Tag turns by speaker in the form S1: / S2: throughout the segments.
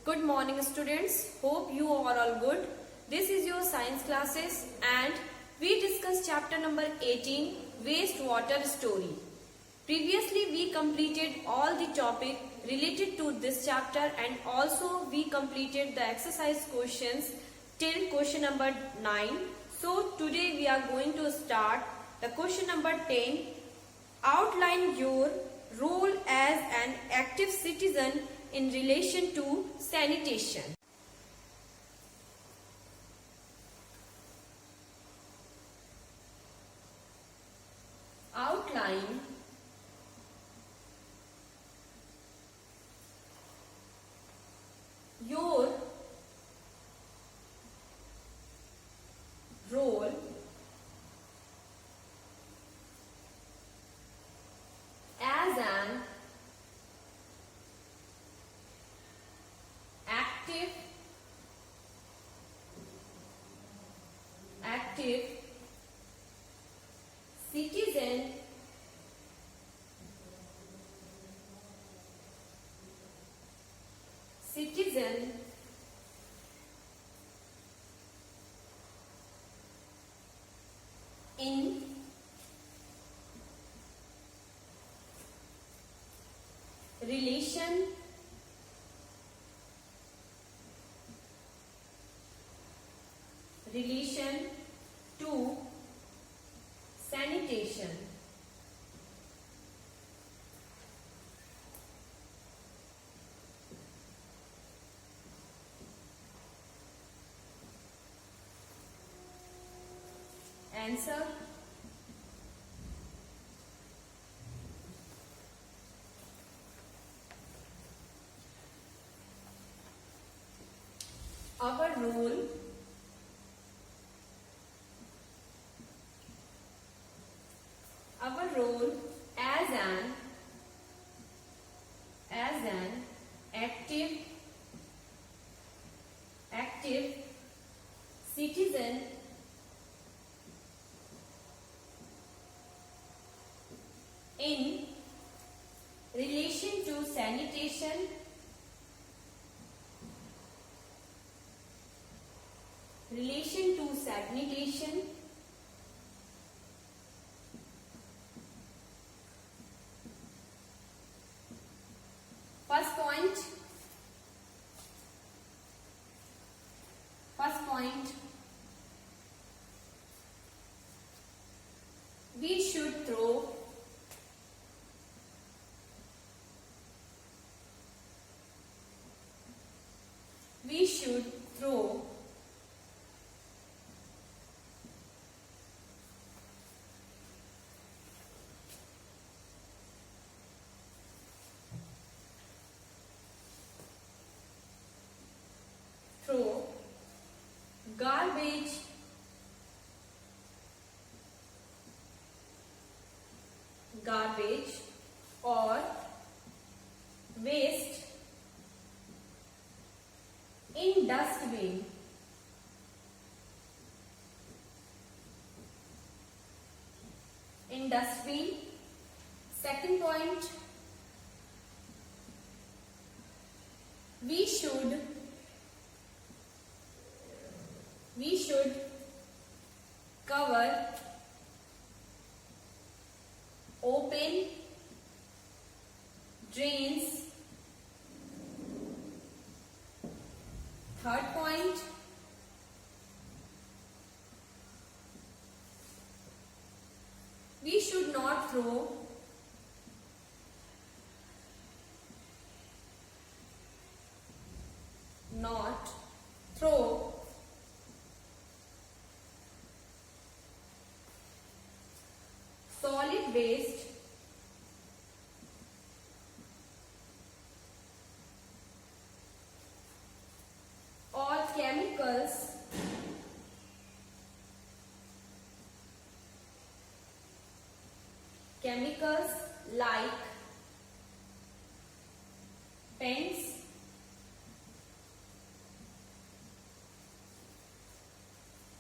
S1: Good morning students. Hope you are all good. This is your science classes and we discussed chapter number 18 wastewater story. Previously we completed all the topic related to this chapter and also we completed the exercise questions till question number 9. So today we are going to start the question number 10. Outline your role as an active citizen in relation to sanitation. Outline your role as an active citizen in relation to sanitation. Answer. Our role as an active citizen in relation to sanitation. First point, we should throw garbage or waste in dustbin. Second point, we should cover open drains. Third point, we should not throw solid waste or chemicals like pens,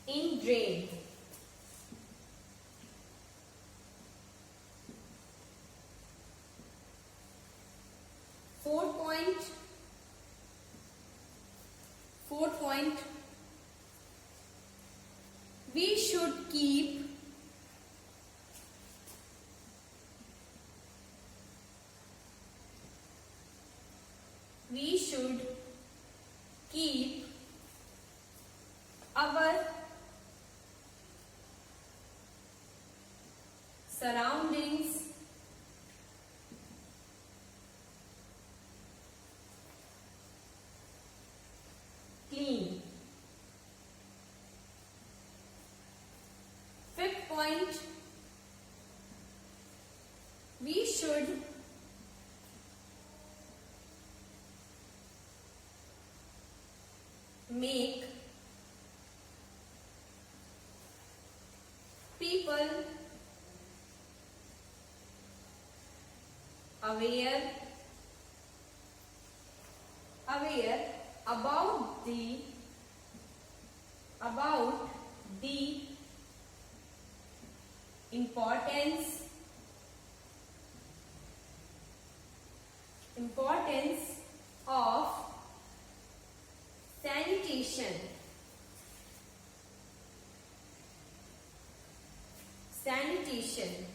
S1: in drain. Fourth point, Fourth point, we should keep our surroundings clean. Fifth point, we should make people aware about the importance of sanitation.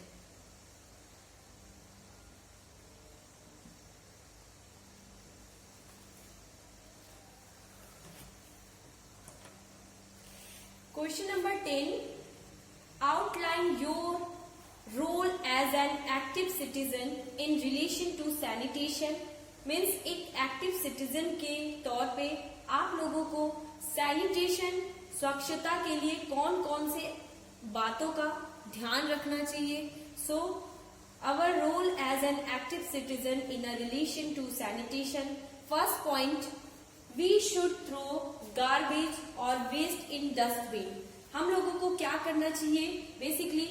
S1: Question number 10. Outline your role as an active citizen in relation to sanitation. Means एक active citizen के तौर पे आप लोगों को sanitation स्वच्छता के लिए कौन कौन से बातों का ध्यान रखना चाहिए. So our role as an active citizen in a relation to sanitation. First point, we should throw garbage और वेस्ट इन डस्टबिन. हम लोगों को क्या करना चाहिए, बेसिकली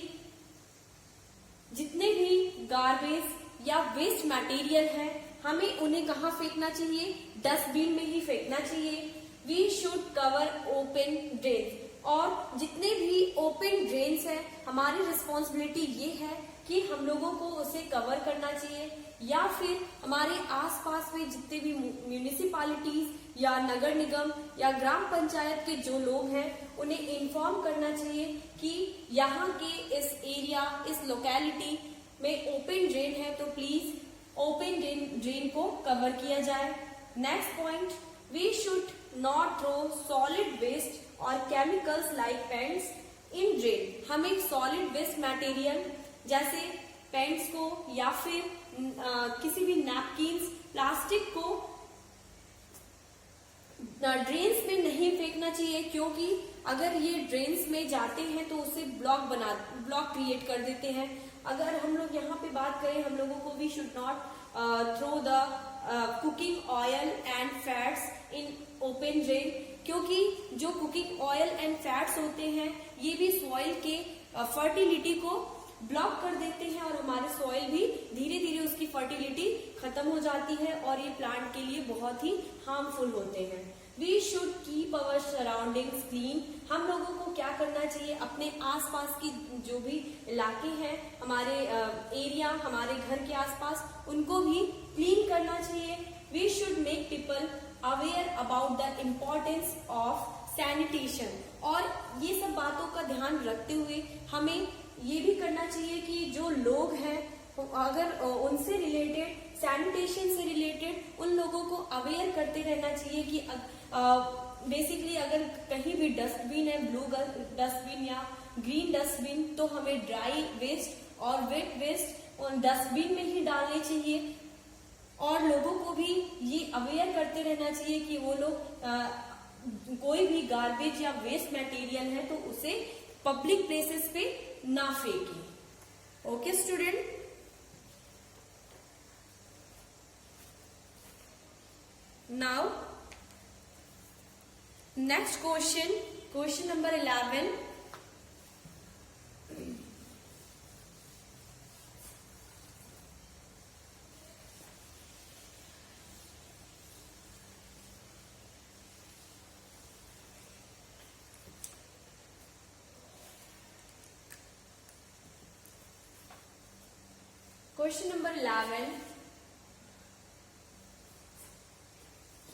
S1: जितने भी गार्बेज या वेस्ट मटेरियल है हमें उन्हें कहाँ फेंकना चाहिए, डस्टबिन में ही फेंकना चाहिए. We should cover open drain. और जितने भी ओपन ड्रेन्स है हमारी रिस्पॉन्सिबिलिटी ये है कि हम लोगों को उसे कवर करना चाहिए, या फिर हमारे आसपास में जितने भी म्यूनिसिपालिटीज या नगर निगम या ग्राम पंचायत के जो लोग हैं उन्हें इन्फॉर्म करना चाहिए कि यहाँ के इस एरिया, इस लोकेलिटी में ओपन ड्रेन है तो प्लीज ओपन ड्रेन को कवर किया जाए. Next point, we should not throw solid waste और chemicals like paints in drain. हमें सॉलिड वेस्ट मटेरियल जैसे पेंट्स को या फिर किसी भी नैपकिन्स, प्लास्टिक को ड्रेन्स में नहीं फेंकना चाहिए, क्योंकि अगर ये ड्रेन्स में जाते हैं तो उससे ब्लॉक क्रिएट कर देते हैं. अगर हम लोग यहाँ पे बात करें, हम लोगों को we should not throw the cooking oil and fats in open drain, क्योंकि जो कुकिंग ऑयल एंड फैट्स होते हैं ये भी सॉइल के फर्टिलिटी को ब्लॉक कर देते हैं और हमारे सॉइल भी धीरे धीरे उसकी फर्टिलिटी खत्म हो जाती है और ये प्लांट के लिए बहुत ही हार्मफुल होते हैं. We should keep our surroundings clean. हम लोगों को क्या करना चाहिए, अपने आसपास की जो भी इलाके हैं, हमारे एरिया, हमारे घर के आसपास, उनको भी क्लीन करना चाहिए. We should make people aware about the importance of sanitation. और ये सब बातों का ध्यान रखते हुए हमें ये भी करना चाहिए कि जो लोग हैं अगर उनसे रिलेटेड, सैनिटेशन से रिलेटेड, उन लोगों को अवेयर करते रहना चाहिए कि बेसिकली अगर कहीं भी डस्टबिन है, ब्लू डस्टबिन या ग्रीन डस्टबिन, तो हमें ड्राई वेस्ट और वेट वेस्ट डस्टबिन में ही डालने चाहिए. और लोगों को भी ये अवेयर करते रहना चाहिए कि वो लोग कोई भी गार्बेज या वेस्ट मटेरियल है तो उसे पब्लिक प्लेसेस पे ना फेंकें. Okay student, now next question number 11. Question number 11.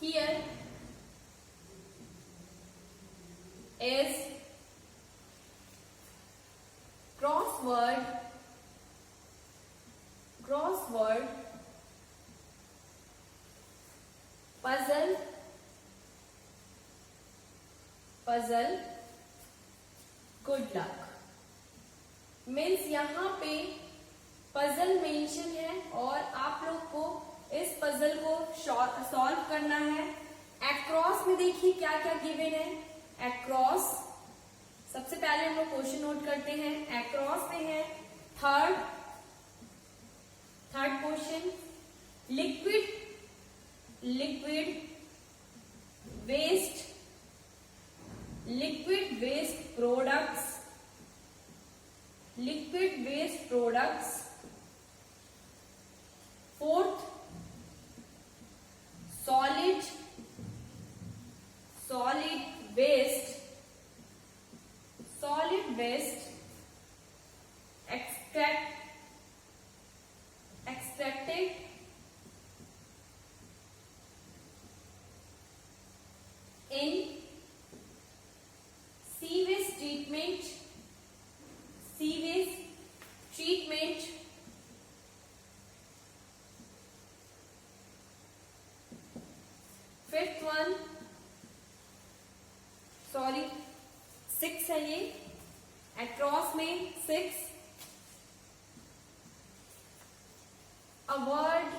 S1: Here is crossword puzzle good luck। Means यहाँ पे पजल मेंशन है और आप लोग को इस पजल को सॉल्व करना है। एक्रॉस में देखिए क्या क्या गिवन है। एक्रॉस सबसे पहले हम लोग क्वेश्चन नोट करते हैं। एक्रॉस में है third question, liquid waste products. Fourth, solid waste extracted in sewage treatment। Fifth one, sorry 6 है ये, एक्रॉस में 6, a word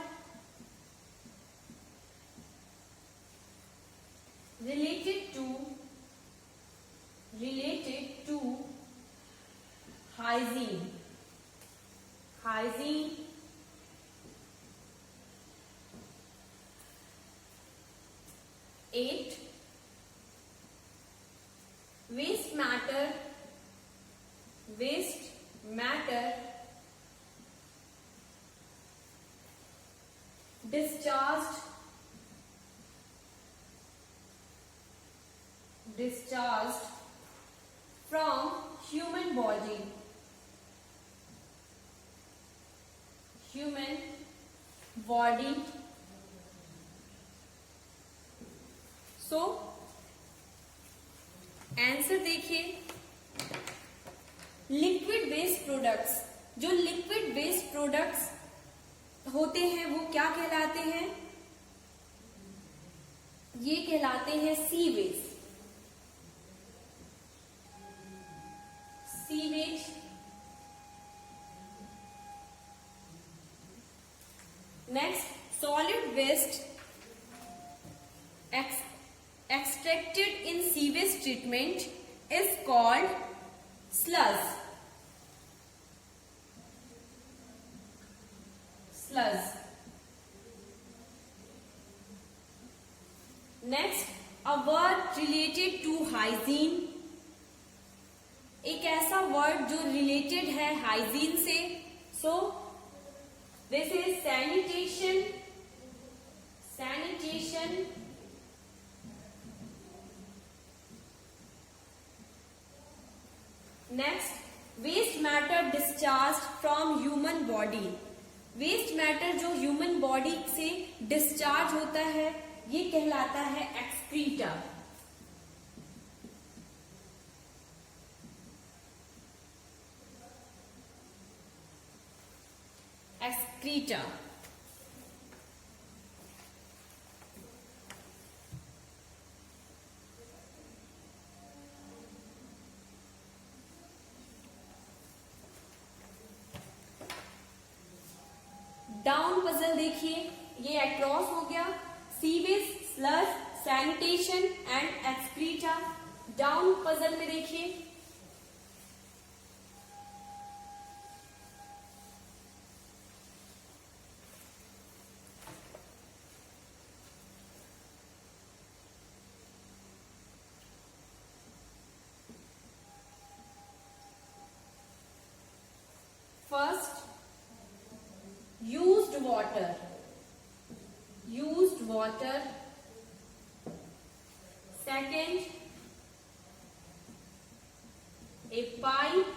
S1: related to hygiene। 8, waste matter discharged from human body। So answer देखिए, liquid waste products, जो liquid waste products होते हैं वो क्या कहलाते हैं? ये कहलाते हैं sewage. Next, solid waste extracted in sewage treatment is called sludge। Next, a word related to hygiene, एक ऐसा वर्ड जो रिलेटेड है हाइजीन से। So this is sanitation. Next, waste matter discharge from human body. Waste matter जो human body से discharge होता है ये कहलाता है एक्सक्रीटा। डाउन पजल देखिए, ये अक्रॉस हो गया, sewage, sludge, sanitation and excreta. Down puzzle में देखिए, first used water, second a pipe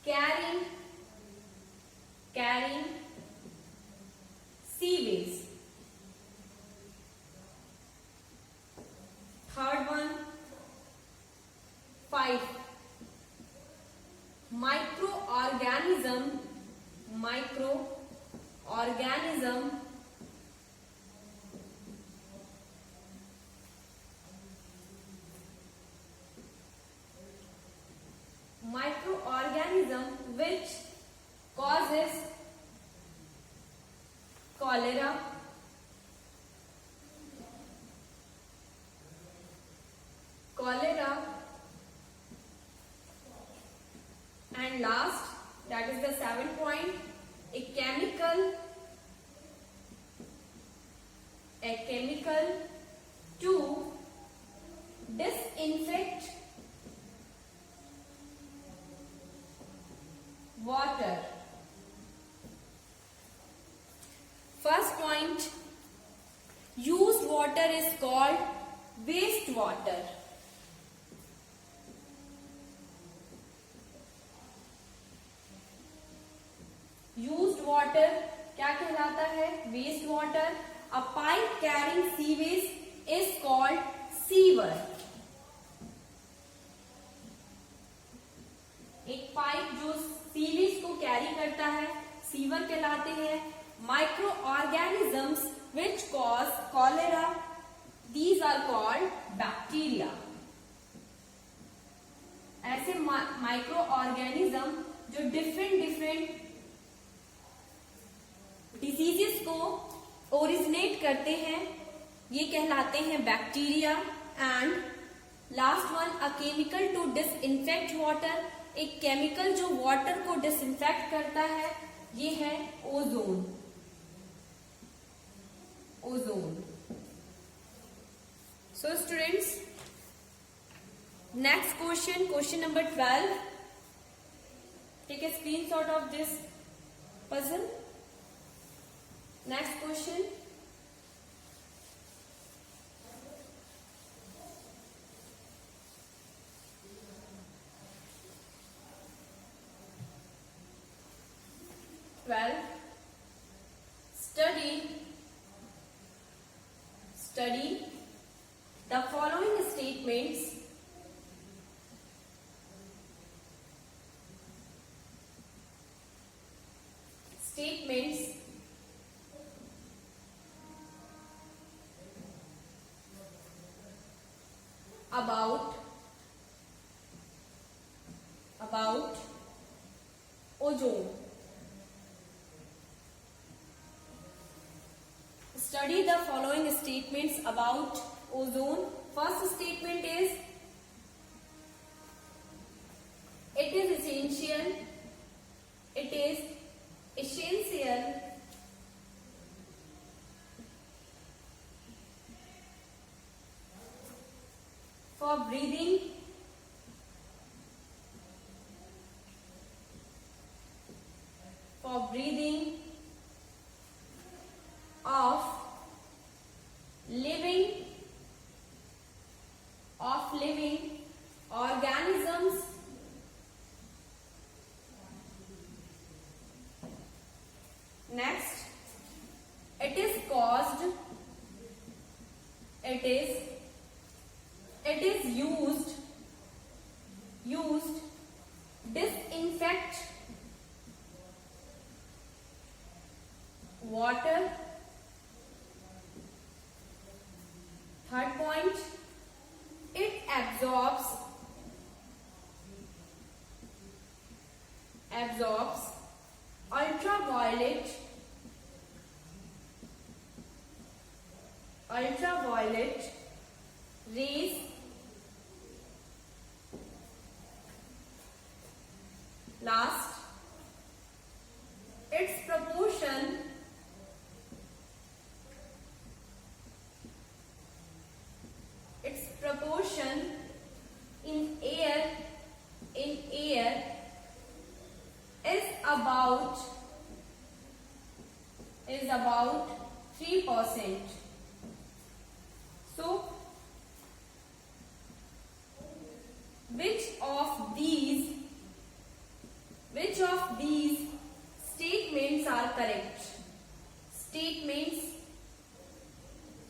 S1: carrying sewage। organism which causes cholera, and last, that is the 7th point, a chemical to disinfect water. First point, used water is called wastewater. Used water क्या कहलाता है? Waste water. A pipe carrying sewage is called sewer. एक pipe जो sewage को carry करता है sewer कहलाते हैं. Micro organisms which cause cholera, these are called bacteria. ऐसे माइक्रो ऑर्गेनिज्म जो डिफरेंट डिजीजेस को ओरिजिनेट करते हैं, ये कहलाते हैं bacteria. And last one, a chemical to disinfect water, एक केमिकल जो वाटर को डिसइंफेक्ट करता है, ये है ozone. So students, next question number 12. Take a screenshot of this puzzle. Next question. Study the following statements. About ozone. Study the following statements about ozone. First statement is, it is essential for breathing of living organisms. Next, it is used disinfect water. Third point, it absorbs ultraviolet rays. Last, its proportion in air is about 3%. So, which of these statements are correct? Statements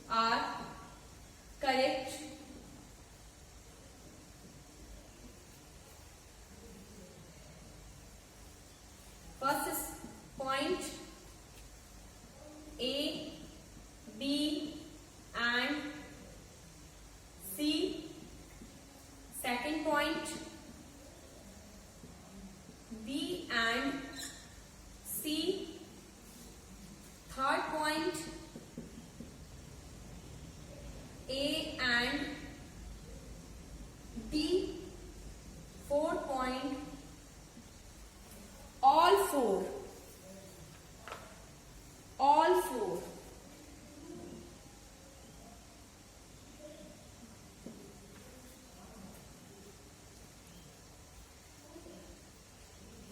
S1: are correct. First point, A, B,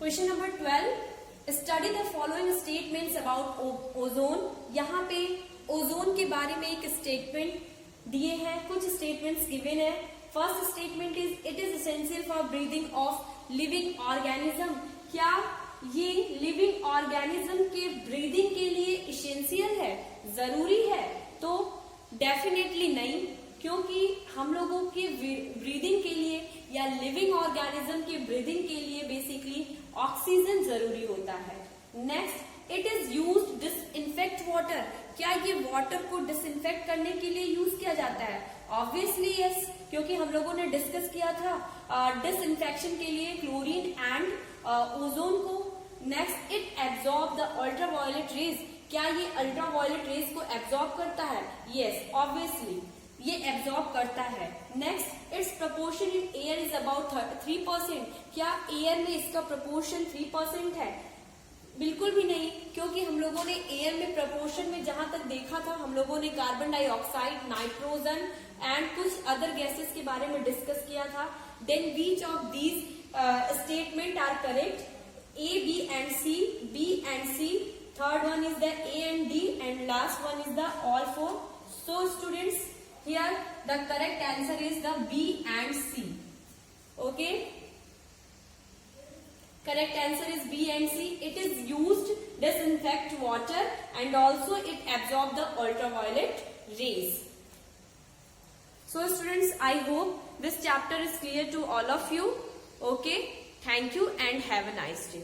S1: question number 12, study the following statements about ozone. यहाँ पे ozone के बारे में एक statement दिए हैं, कुछ statements given है। First statement is it is essential for breathing of living organism. क्या ये लिविंग ऑर्गेनिज्म के ब्रीदिंग के लिए एसेंशियल है, जरूरी है? तो डेफिनेटली नहीं, क्योंकि हम लोगों के ब्रीदिंग के लिए या लिविंग ऑर्गेनिज्म के ब्रीदिंग के लिए बेसिकली ऑक्सीजन जरूरी होता है। Next, it is used disinfect water. क्या ये वाटर को डिसइंफेक्ट करने के लिए यूज किया जाता है? ऑब्वियसली यस, क्योंकि हम लोगों ने डिस्कस किया था डिसइंफेक्शन के लिए क्लोरीन एंड ओजोन को। Next, it absorb the ultraviolet rays. क्या ये अल्ट्रावायलेट रेज को एब्जॉर्ब करता है? यस, ऑब्वियसली ये एब्जॉर्ब करता है। Next, it's proportion in air is about 3%। क्या एयर में इसका प्रपोर्शन 3% है? बिल्कुल भी नहीं, क्योंकि हम लोगों ने एयर में प्रपोर्शन में जहां तक देखा था, हम लोगों ने कार्बन डाइऑक्साइड, नाइट्रोजन एंड कुछ अदर गैसेस के बारे में डिस्कस किया था। Then which of these statement are correct? A, B and C, B and C. Third one is the A and D, and last one is the all four. So students, here the correct answer is the B and C. Okay. Correct answer is B and C. It is used disinfect water and also it absorb the ultraviolet rays. So students, I hope this chapter is clear to all of you. Okay. Thank you and have a nice day.